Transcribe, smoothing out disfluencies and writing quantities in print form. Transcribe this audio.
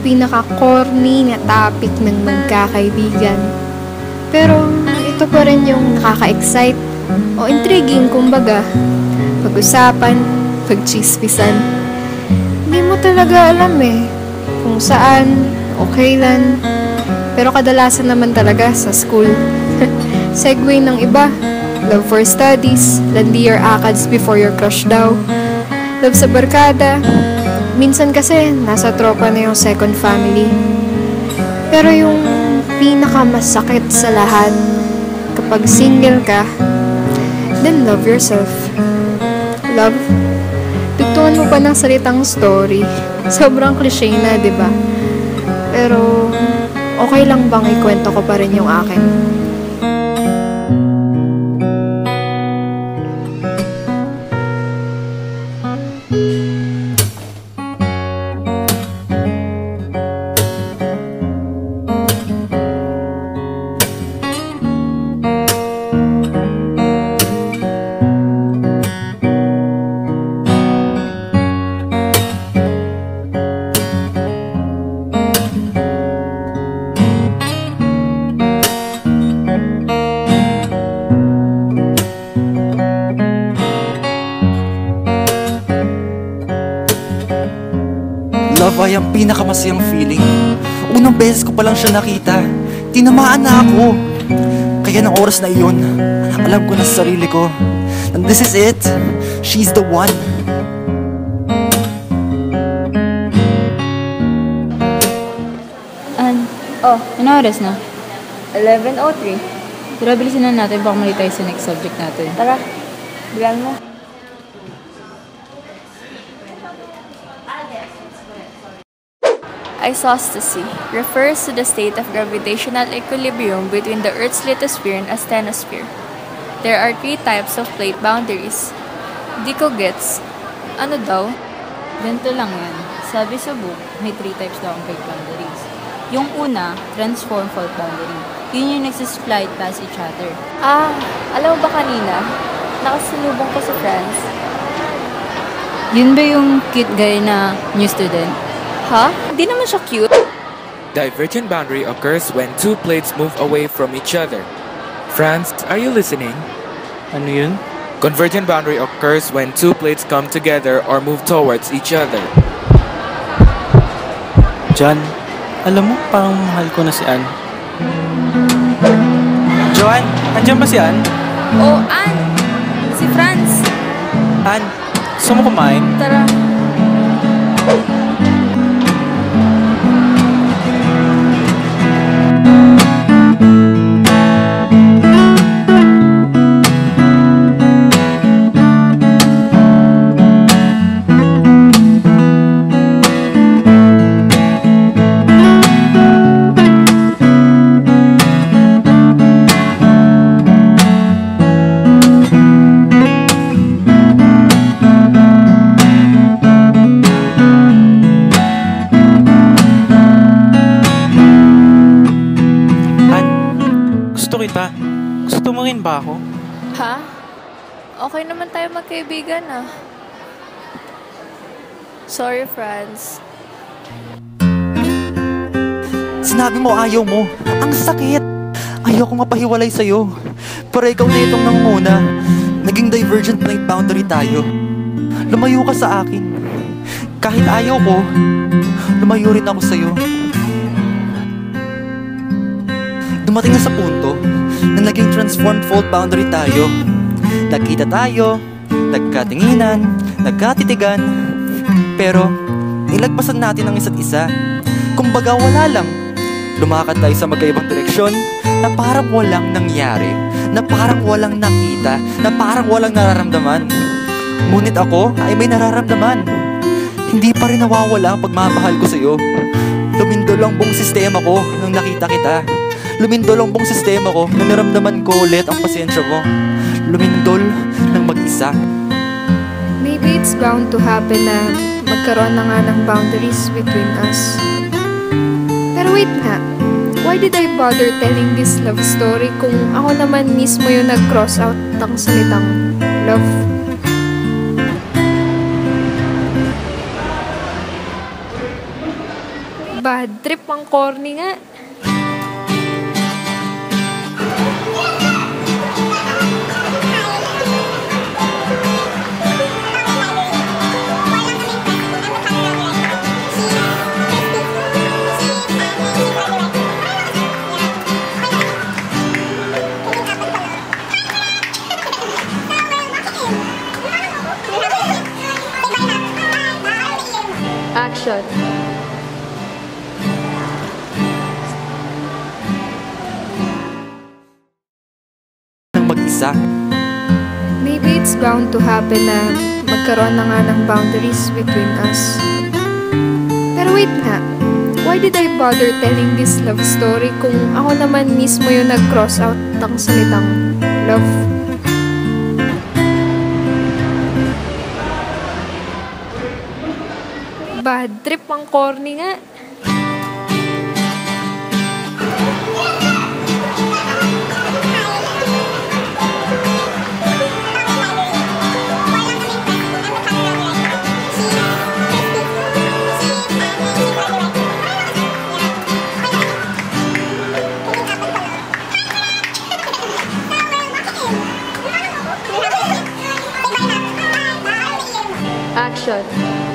pinaka-corny na topic ng magkakaibigan. Pero ito pa rin yung nakaka-excite o intriguing kumbaga. Pag-usapan, pag-chismisan. Hindi mo talaga alam kung saan o kailan. Pero kadalasan naman talaga sa school. Segue ng iba. Love for studies, landi your akads before your crush daw. Love sa barkada. Minsan kasi nasa tropa na yung second family. Pero yung pinakamasakit sa lahat, kapag single ka, then love yourself. Love, tugtungan mo pa ng salitang story. Sobrang cliche na, diba? Pero okay lang bang ikwento ko pa rin yung akin? Love ay ang pinakamasayang feeling. Unang beses ko pa lang siya nakita, tinamaan na ako. Kaya ng oras na iyon, alam ko na sa sarili ko, and this is it, she's the one. Ano oras na? 11:03. Tara, bilisan na natin, baka mali tayo sa next subject natin. Tara, bilang mo. Isostasy refers to the state of gravitational equilibrium between the Earth's lithosphere and asthenosphere. There are 3 types of plate boundaries. Di ko gets. Ano daw? Ganito lang yan. Sabi sa book, may 3 types daw ang plate boundaries. Yung una, transform fault boundary. Yun yung nagsislide past each other. Alam mo ba kanina? Nakasalubong ko sa France. Yun ba yung cute guy na new student? Ha? Hindi naman siya cute. Divergent boundary occurs when 2 plates move away from each other. Franz, are you listening? Ano yun? Convergent boundary occurs when 2 plates come together or move towards each other. John, alam mo, parang mahal ko na si Ann. Joanne, andyan ba si Ann? Oh, Ann! Si Franz! Ann, gusto mo kumain? Tara. Gusto mo rin ba ako? Ha? Okay naman tayo magkaibigan Sorry, Franz. Sinabi mo ayaw mo. Ang sakit. Ayaw ko mapahiwalay sa'yo. Pero ikaw na itong nanguna. Naging divergent plate boundary tayo. Lumayo ka sa akin. Kahit ayaw ko, lumayo rin ako sa'yo. Dumating na sa punto na naging transformed fault boundary tayo. Nagkita tayo, nagkatinginan, nagkatitigan, pero nilagpasan natin ang isa't isa. Kumbaga wala lang. Lumakad tayo sa magkaibang direksyon na parang walang nangyari, na parang walang nakita, na parang walang nararamdaman. Ngunit ako ay may nararamdaman. Hindi pa rin nawawala ang pagmamahal ko sa'yo. Lumindol ang buong sistema ko nung nakita kita. Lumindol ang buong sistema ko nung naramdaman ko ulit ang pasensya mo. Lumindol ng mag-isa. Maybe it's bound to happen na magkaroon na nga ng boundaries between us. Pero wait nga, why did I bother telling this love story kung ako naman mismo yung nag-cross out ng salitang love? Bad trip, ang corny nga. Action. Nang mag-isa. Maybe it's bound to happen na magkaroon na nga ng boundaries between us. Pero wait nga, why did I bother telling this love story kung ako naman mismo yung nag-cross out ng salitang love? Bad trip, ang corny nga. Action.